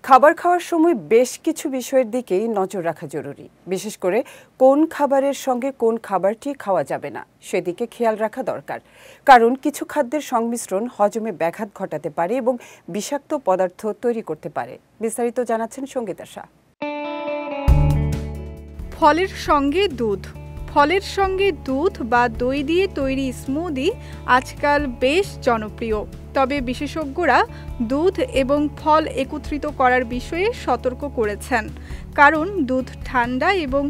খাবার খাওয়ার সময় বেশ কিছু বিষয়ের দিকেই নজর রাখা জরুরি। বিশেষ করে কোন খাবারের সঙ্গে কোন খাবারটি খাওয়া যাবে না সেদিকে খেয়াল রাখা দরকার। কারণ কিছু খাদ্যের সংমিশ্রণ হজমে ব্যাঘাত ঘটাতে পারে এবং বিষাক্ত পদার্থ তৈরি করতে পারে। বিস্তারিত জানাচ্ছেন সঙ্গীতা শাহ। ফলের সঙ্গে দুধ বা দই দিয়ে তৈরি স্মুদি আজকাল বেশ জনপ্রিয়। তবে বিশেষজ্ঞরা দুধ এবং ফল একত্রিত করার বিষয়ে সতর্ক করেছেন, কারণ দুধ ঠান্ডা এবং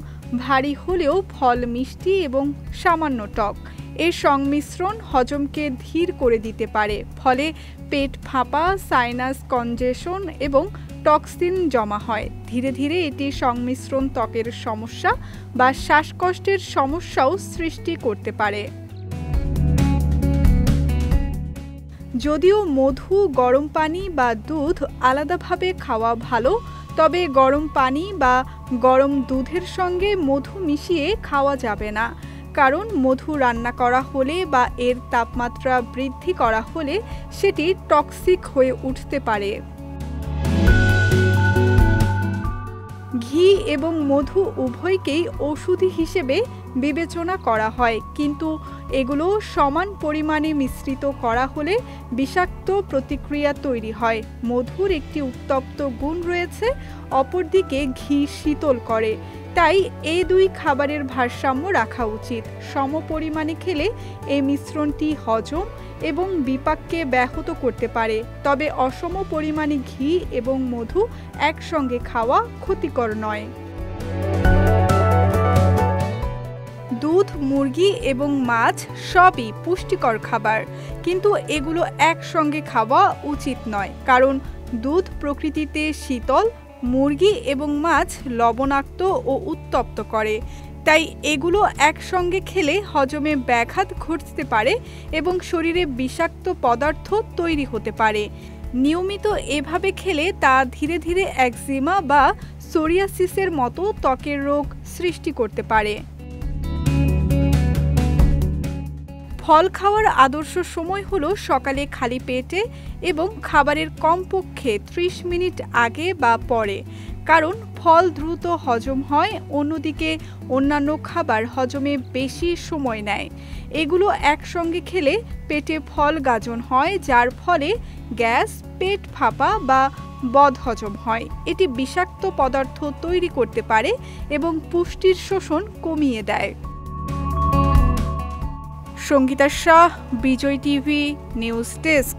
ভারী হলেও ফল মিষ্টি এবং সামান্য টক। এর সংমিশ্রণ হজমকে ধীর করে দিতে পারে, ফলে পেট ফাঁপা, সাইনাস কনজেশন এবং টক্সিন জমা হয়। ধীরে ধীরে এটি সংমিশ্রণ ত্বকের সমস্যা বা শ্বাসকষ্টের সমস্যাও সৃষ্টি করতে পারে। যদিও মধু, গরম পানি বা দুধ আলাদাভাবে খাওয়া ভালো, তবে গরম পানি বা গরম দুধের সঙ্গে মধু মিশিয়ে খাওয়া যাবে না, কারণ মধু রান্না করা হলে বা এর তাপমাত্রা বৃদ্ধি করা হলে সেটি টক্সিক হয়ে উঠতে পারে। ঘি এবং মধু উভয়কেই ওষুধি হিসেবে বিবেচনা করা হয়, কিন্তু এগুলো সমান পরিমাণে মিশ্রিত করা হলে বিষাক্ত প্রতিক্রিয়া তৈরি হয়। মধুর একটি উত্তপ্ত গুণ রয়েছে, অপরদিকে ঘি শীতল করে। তাই এই দুই খাবারের ভারসাম্য রাখা উচিত। সম পরিমাণে খেলে এই মিশ্রণটি হজম এবং বিপাককে ব্যাহত করতে পারে, তবে অসম পরিমাণে ঘি এবং মধু একসঙ্গে খাওয়া ক্ষতিকর নয়। দুধ, মুরগি এবং মাছ সবই পুষ্টিকর খাবার, কিন্তু এগুলো একসঙ্গে খাওয়া উচিত নয়, কারণ দুধ প্রকৃতিতে শীতল, মুরগি এবং মাছ লবণাক্ত ও উত্তপ্ত করে। তাই এগুলো একসঙ্গে খেলে হজমে ব্যাঘাত ঘটতে পারে এবং শরীরে বিষাক্ত পদার্থ তৈরি হতে পারে। নিয়মিত এভাবে খেলে তা ধীরে ধীরে একজিমা বা সোরিয়াসিসের মতো ত্বকের রোগ সৃষ্টি করতে পারে। ফল খাওয়ার আদর্শ সময় হলো সকালে খালি পেটে এবং খাবারের কমপক্ষে 30 মিনিট আগে বা পরে, কারণ ফল দ্রুত হজম হয়। অন্যদিকে অন্যান্য খাবার হজমে বেশি সময় নেয়। এগুলো একসঙ্গে খেলে পেটে ফল গাজন হয়, যার ফলে গ্যাস, পেট ফাঁপা বা বদহজম হয়। এটি বিষাক্ত পদার্থ তৈরি করতে পারে এবং পুষ্টির শোষণ কমিয়ে দেয়। সঙ্গীতা শাহ, বিজয় টিভি নিউজ ডেস্ক।